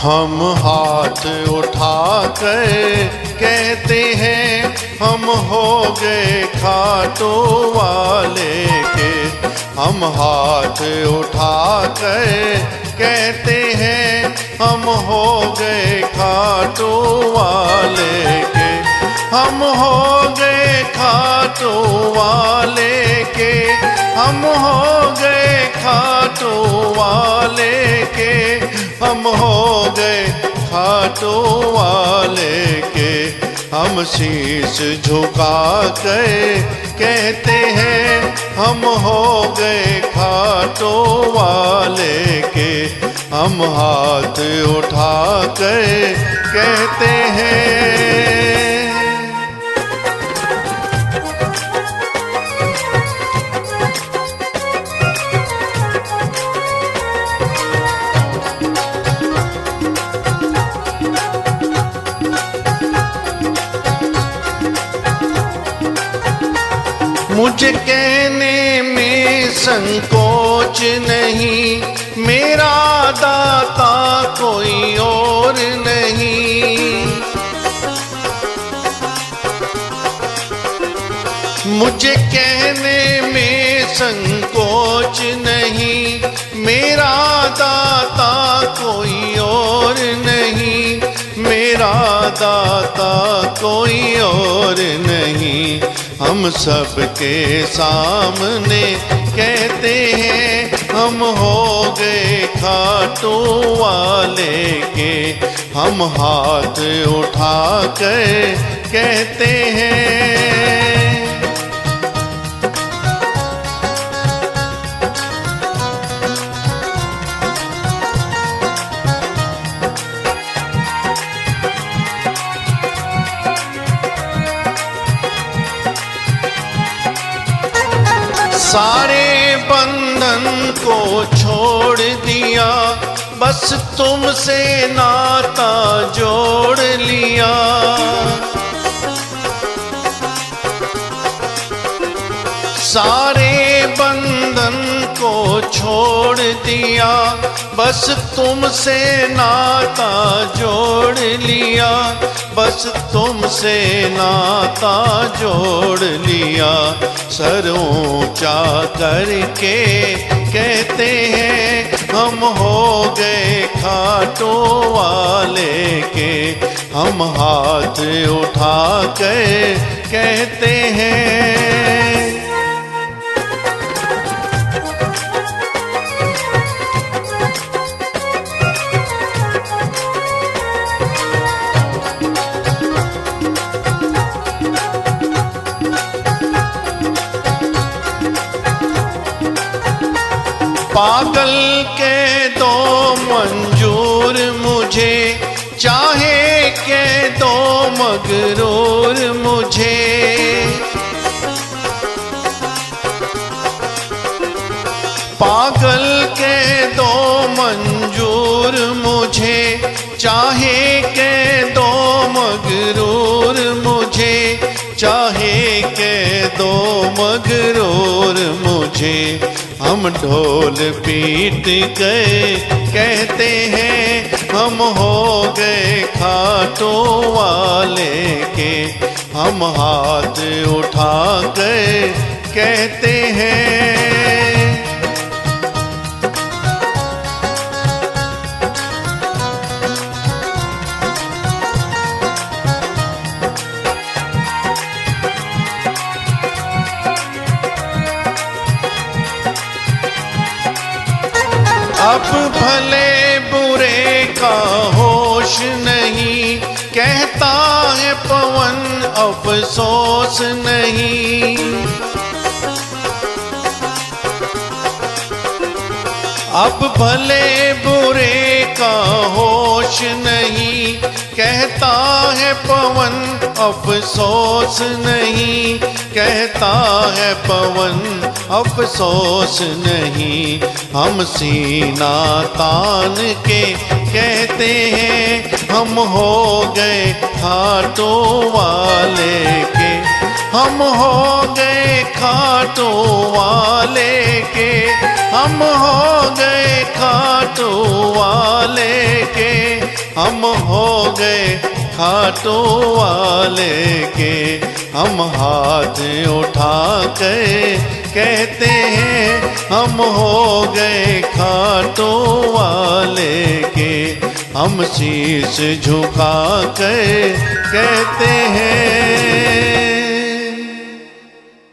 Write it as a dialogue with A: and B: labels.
A: हम हाथ उठा कर कहते हैं हम हो गए खाटू वाले के। हम हाथ उठा कर कहते हैं हम हो गए खाटू वाले के। हम हो गए खाटू वाले के। हम हो गए खाटू वाले के। हम हो गए खाटू वाले के। हम शीश झुका कर कहते हैं हम हो गए खाटू वाले के। हम हाथ उठा कर कहते हैं। मुझे कहने में संकोच नहीं, मेरा दाता कोई और नहीं। मुझे कहने में संकोच नहीं, मेरा दाता कोई और नहीं। मेरा दाता कोई और नहीं। हम सबके सामने कहते हैं हम हो गए खाटू वाले के। हम हाथ उठा कर कहते हैं। सारे बंधन को छोड़ दिया, बस तुमसे नाता जोड़ लिया। सारे बंधन को छोड़ दिया, बस तुमसे नाता जोड़ लिया। बस तुमसे नाता जोड़ लिया। सर ऊंचा करके कहते हैं हम हो गए खाटू वाले के। हम हाथ उठा कर कहते हैं। पागल के दो मंजूर मुझे, चाहे के दो मगरूर मुझे। पागल के दो मंजूर मुझे, चाहे के दो मगरूर मुझे। चाहे के दो मगरूर मुझे। हम ढोल पीट गए कहते हैं हम हो गए खाटू वाले के। हम हाथ उठा गए कहते हैं। अब भले बुरे का होश नहीं, कहता है पवन अफसोस नहीं। अब भले बुरे का होश नहीं, कहता है पवन अफसोस नहीं। कहता है पवन अफसोस नहीं। हम सीना तान के कहते हैं हम हो गए खाटू वाले के। हम हो गए खाटू वाले के, हम हो गए खाटू वाले के, हम हो गए खाटू वाले के। हम हाथ उठा कर कहते हैं हम हो गए खाटू वाले के। हम शीश झुका कर कहते हैं